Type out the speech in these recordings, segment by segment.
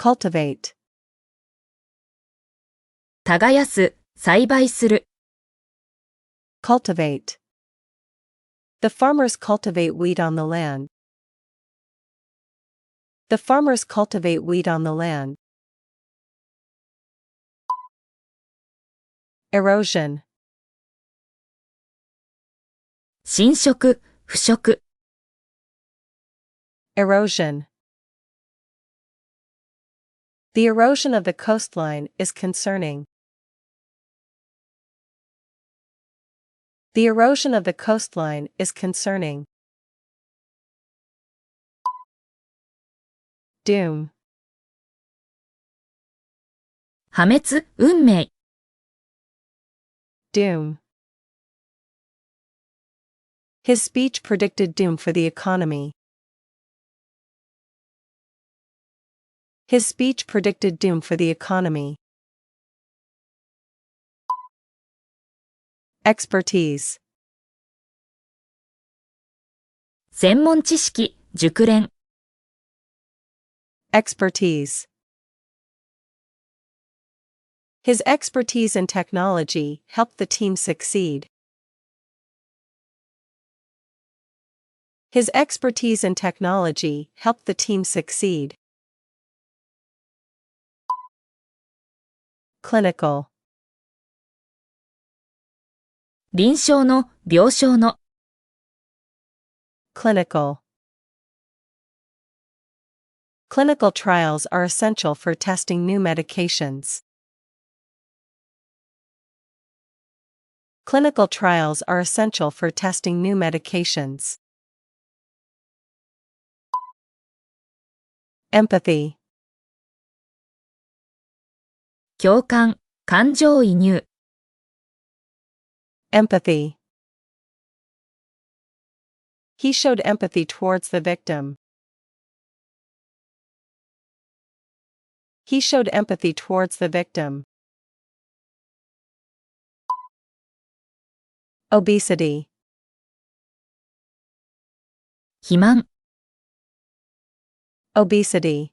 cultivate, 耕す、栽培する。cultivate. The farmers cultivate wheat on the land. The farmers cultivate wheat on the land. Erosion, 侵食、腐食。erosion. The erosion of the coastline is concerning. The erosion of the coastline is concerning. Doom, 破滅、運命。doom. His speech predicted doom for the economy. His speech predicted doom for the economy. Expertise, 専門知識、熟練。expertise. His expertise in technology helped the team succeed. His expertise in technology helped the team succeed. Clinical, 臨床の、病床の。clinical. Clinical trials are essential for testing new medications. Clinical trials are essential for testing new medications. Empathy, 共感、感情移入。empathy. He showed empathy towards the victim. He showed empathy towards the victim. Obesity, 肥満。obesity.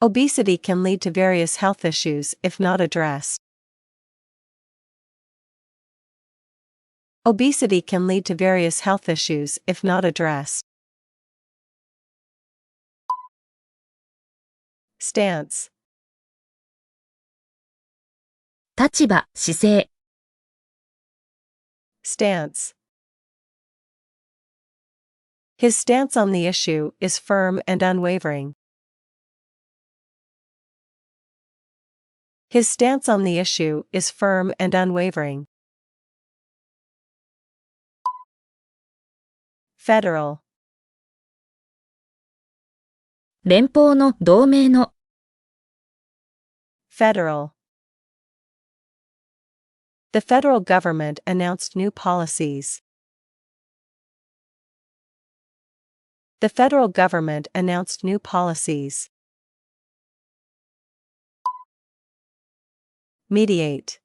Obesity can lead to various health issues if not addressed. Obesity can lead to various health issues if not addressed. Stance, 立場、姿勢。stance. His stance on the issue is firm and unwavering. His stance on the issue is firm and unwavering. Federal, 連邦の、同盟の。federal. The federal government announced new policies. The federal government announced new policies. Mediate,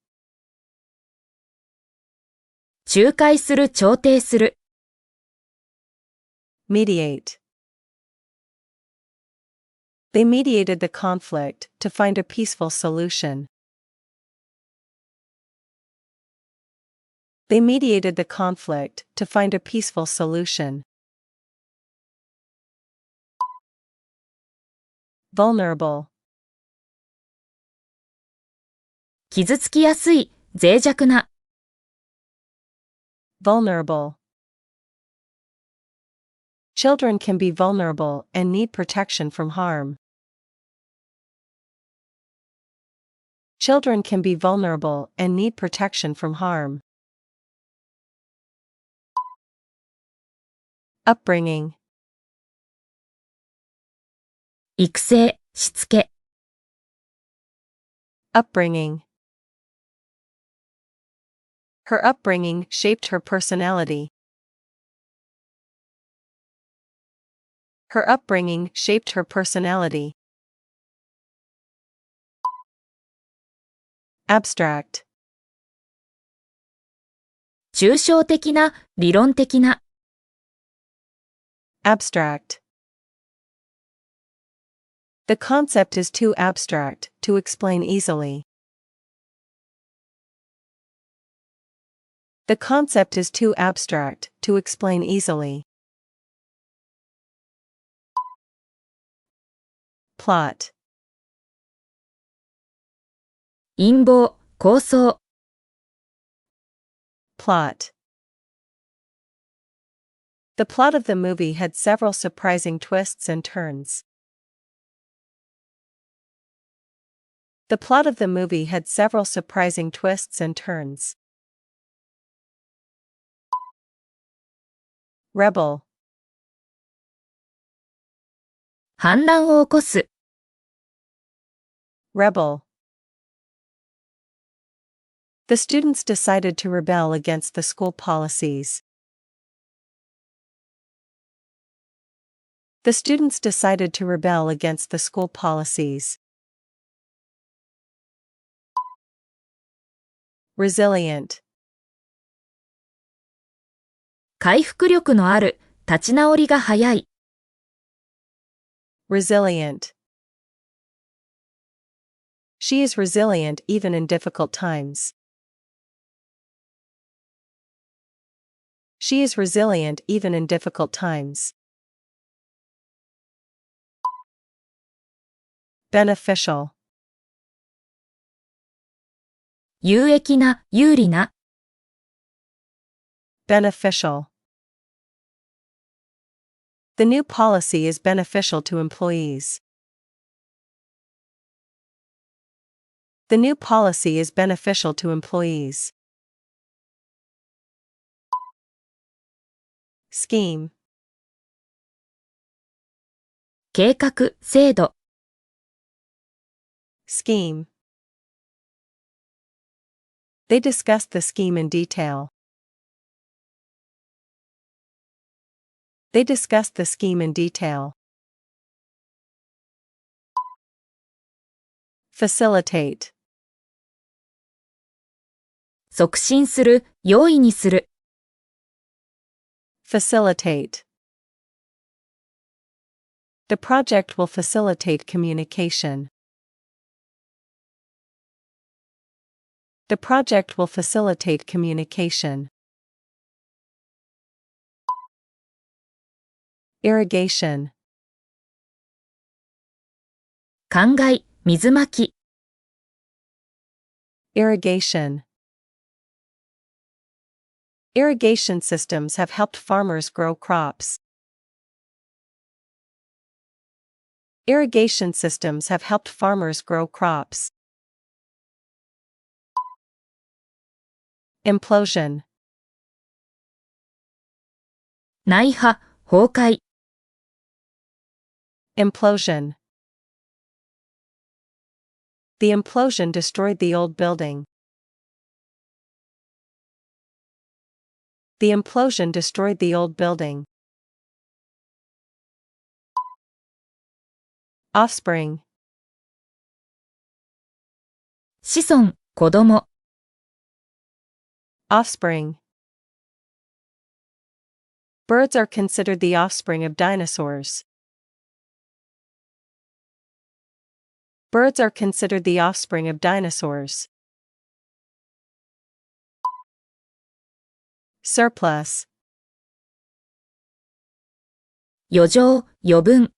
仲介する、調停する。mediate. They mediated the conflict to find a peaceful solution. They mediated the conflict to find a peaceful solution. Vulnerable, 傷つきやすい、脆弱な。vulnerable. Children can be vulnerable and need protection from harm. Children can be vulnerable and need protection from harm. Upbringing, 育成、しつけ。upbringing. Her upbringing shaped her personality. Her upbringing shaped her personality. Abstract, 抽象的な、理論的な。abstract. The concept is too abstract to explain easily. The concept is too abstract to explain easily. Plot. 陰謀、構想。Plot. The plot of the movie had several surprising twists and turns. The plot of the movie had several surprising twists and turns. Rebel. 反乱を起こす。Rebel. The students decided to rebel against the school policies. The students decided to rebel against the school policies. Resilient. 回復力のある、立ち直りが早い。Resilient. She is resilient even in difficult times. She is resilient even in difficult times. Beneficial. 有益な、有利な。Beneficial. The new policy is beneficial to employees. The new policy is beneficial to employees. Scheme. 計画、制度。Scheme. They discussed the scheme in detail. They discussed the scheme in detail. Facilitate. 促進する、容易にする。Facilitate. The project will facilitate communication. The project will facilitate communication. Irrigation. 灌漑、水まき。Irrigation. Irrigation systems have helped farmers grow crops. Irrigation systems have helped farmers grow crops. Implosion. 内波、崩壊。Implosion. The implosion destroyed the old building. The implosion destroyed the old building. Offspring. 子孫、子供。Offspring. Birds are considered the offspring of dinosaurs. Birds are considered the offspring of dinosaurs. Surplus. 余剰、余分。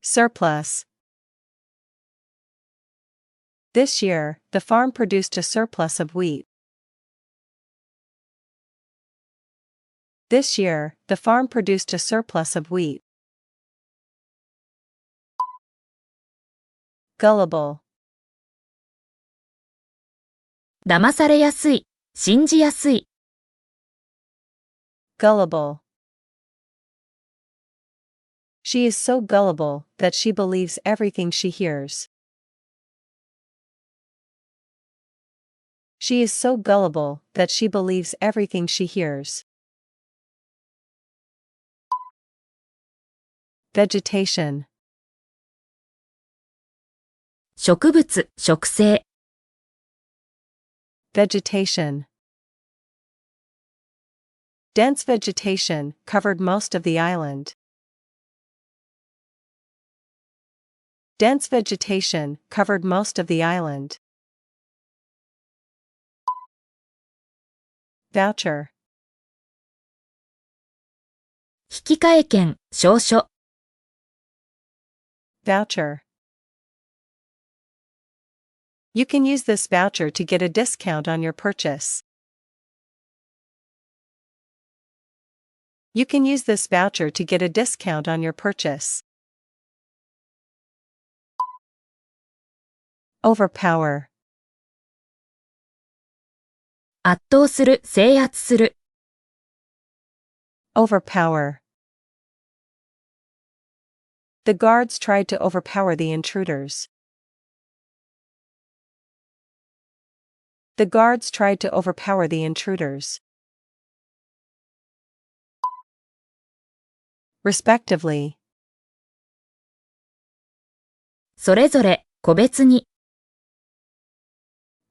Surplus. This year, the farm produced a surplus of wheat. This year, the farm produced a surplus of wheat. Gullible. 騙されやすい、信じやすい。Gullible. She is so gullible that she believes everything she hears. She is so gullible that she believes everything she hears. Vegetation. 植物、植生。Vegetation. Dense vegetation covered most of the island. Dense vegetation covered most of the island. Voucher. 引換券、証書。Voucher. You can use this voucher to get a discount on your purchase. You can use this voucher to get a discount on your purchase. Overpower. 圧倒する、制圧する。Overpower. The guards tried to overpower the intruders. The guards tried to overpower the intruders. Respectively. それぞれ、個別に。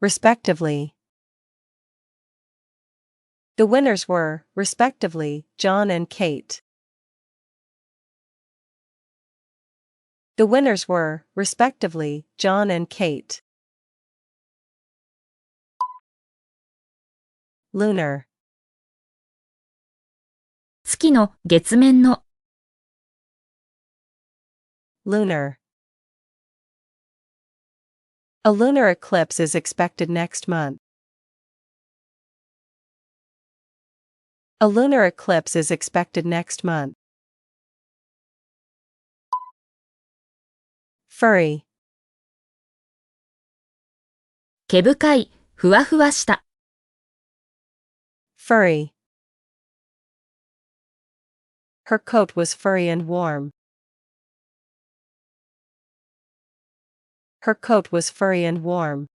Respectively. The winners were, respectively, John and Kate. The winners were, respectively, John and Kate. Lunar. 月の、月面の。Lunar. A lunar eclipse is expected next month. A lunar eclipse is expected next month. Furry. 毛深い、ふわふわした。Furry. Her coat was furry and warm. Her coat was furry and warm.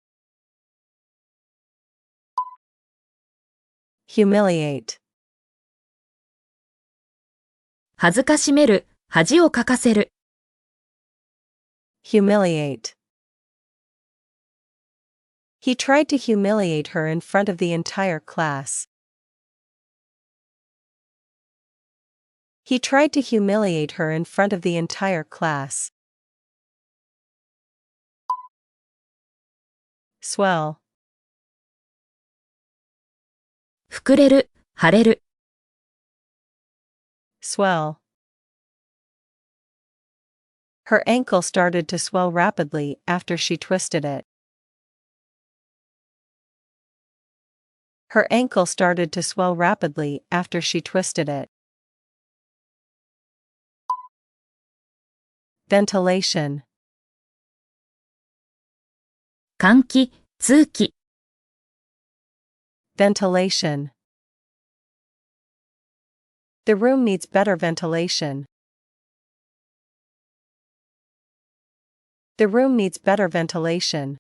Humiliate. 恥ずかしめる、恥をかかせる。Humiliate. He tried to humiliate her in front of the entire class. He tried to humiliate her in front of the entire class. Swell. 膨れる、腫れる。Swell. Her ankle started to swell rapidly after she twisted it. Her ankle started to swell rapidly after she twisted it. Ventilation. 換気、通気。Ventilation. The room needs better ventilation. The room needs better ventilation.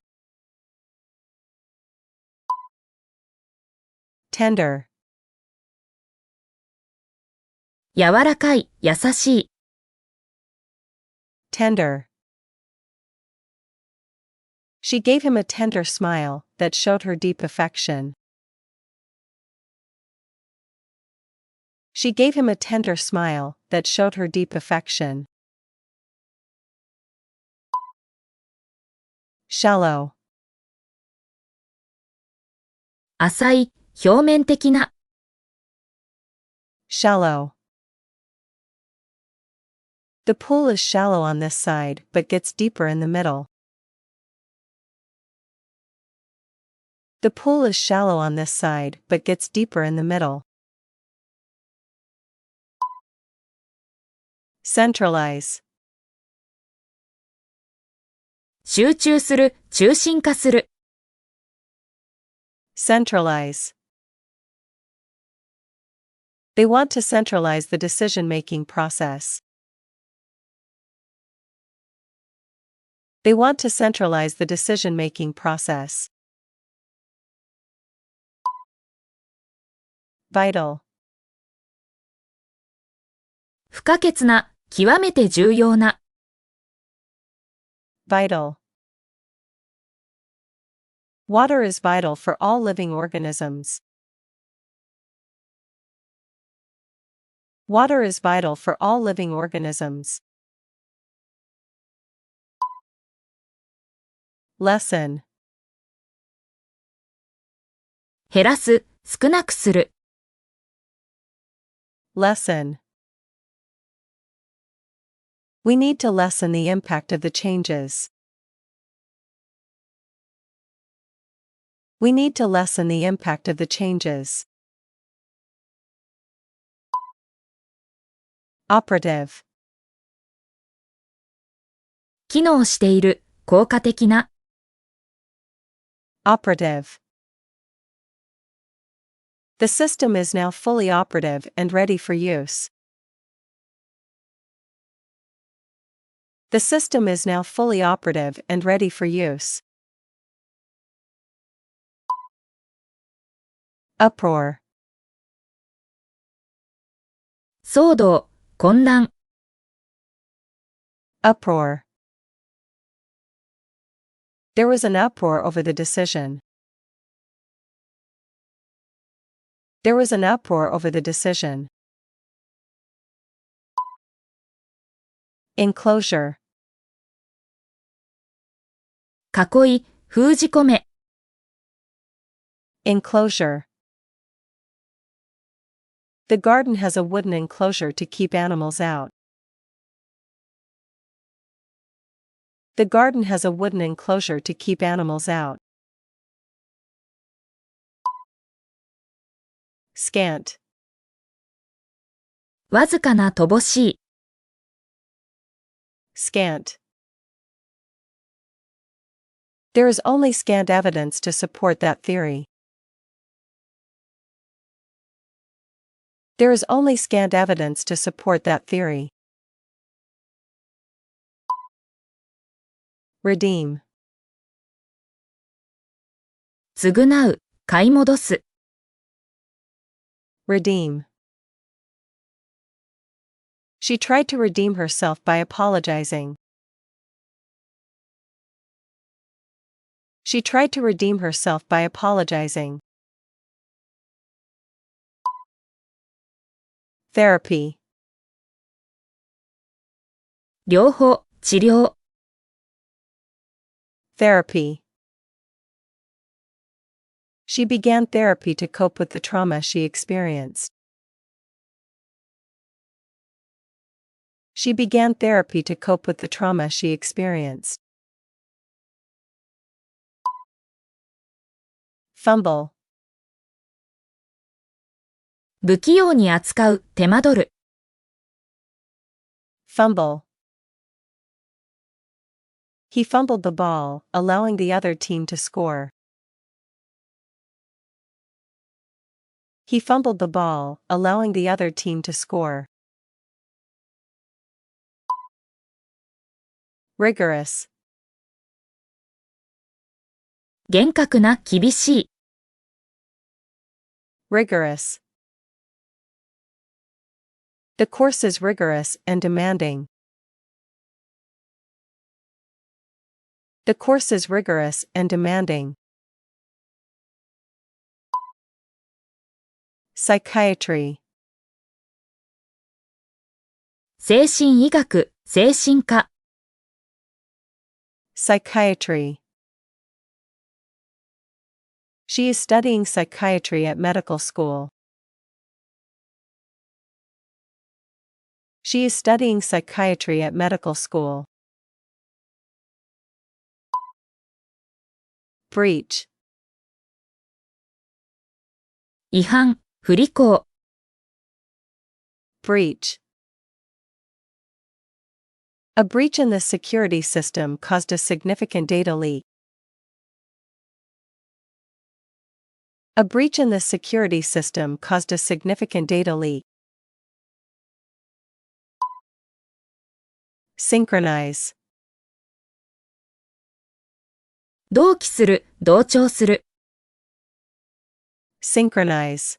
Tender. 柔らかい、優しい。Tender. She gave him a tender smile that showed her deep affection. She gave him a tender smile that showed her deep affection. Shallow. 浅い、表面的な。Shallow. The pool is shallow on this side but gets deeper in the middle. The pool is shallow on this side but gets deeper in the middle. Centralize. 集中する、中心化する。Centralize. They want to centralize the decision-making process. They want to centralize the decision-making process. Vital. 不可欠な、極めて重要な。Vital. Water is vital for all living organisms. Water is vital for all living organisms. lessen, 減らす、少なくする。lessen. We need to lessen the impact of the changes. We need to lessen the impact of the changes. Operative, 機能している、効果的な。operative. The system is now fully operative and ready for use. The system is now fully operative and ready for use. Uproar, 騒動、混乱。uproar. There was an uproar over the decision. There was an uproar over the decision. Enclosure, 囲い、封じ込め。enclosure. The garden has a wooden enclosure to keep animals out. The garden has a wooden enclosure to keep animals out. Scant, わずかな乏しい。scant. There is only scant evidence to support that theory. There is only scant evidence to support that theory. Redeem, 償う、買い戻す。redeem. She tried to redeem herself by apologizing. She tried to redeem herself by apologizing. Therapy, 療法、治療。therapy. She began therapy to cope with the trauma she experienced. She began therapy to cope with the trauma she experienced. Fumble, 不器用に扱う、手間取る。fumble. He fumbled the ball, allowing the other team to score. He fumbled the ball, allowing the other team to score. Rigorous, 厳格な、厳しい。rigorous. The course is rigorous and demanding. The course is rigorous and demanding. Psychiatry, 精神医学、精神科。psychiatry. She is studying psychiatry at medical school. She is studying psychiatry at medical school. Breach, 違反、不履行。breach. A breach in the security system caused a significant data leak. A breach in the security system caused a significant data leak. Synchronize, 同期する、同調する。synchronize.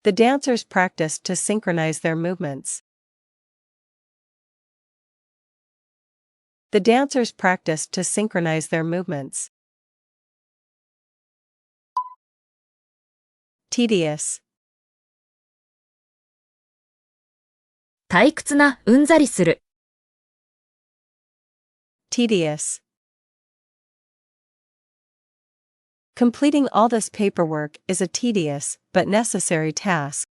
The dancers practiced to synchronize their movements. The dancers practiced to synchronize their movements. Tedious, 退屈な、うんざりする。tedious. Completing all this paperwork is a tedious but necessary task.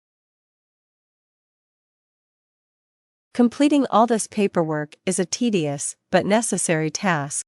Completing all this paperwork is a tedious but necessary task.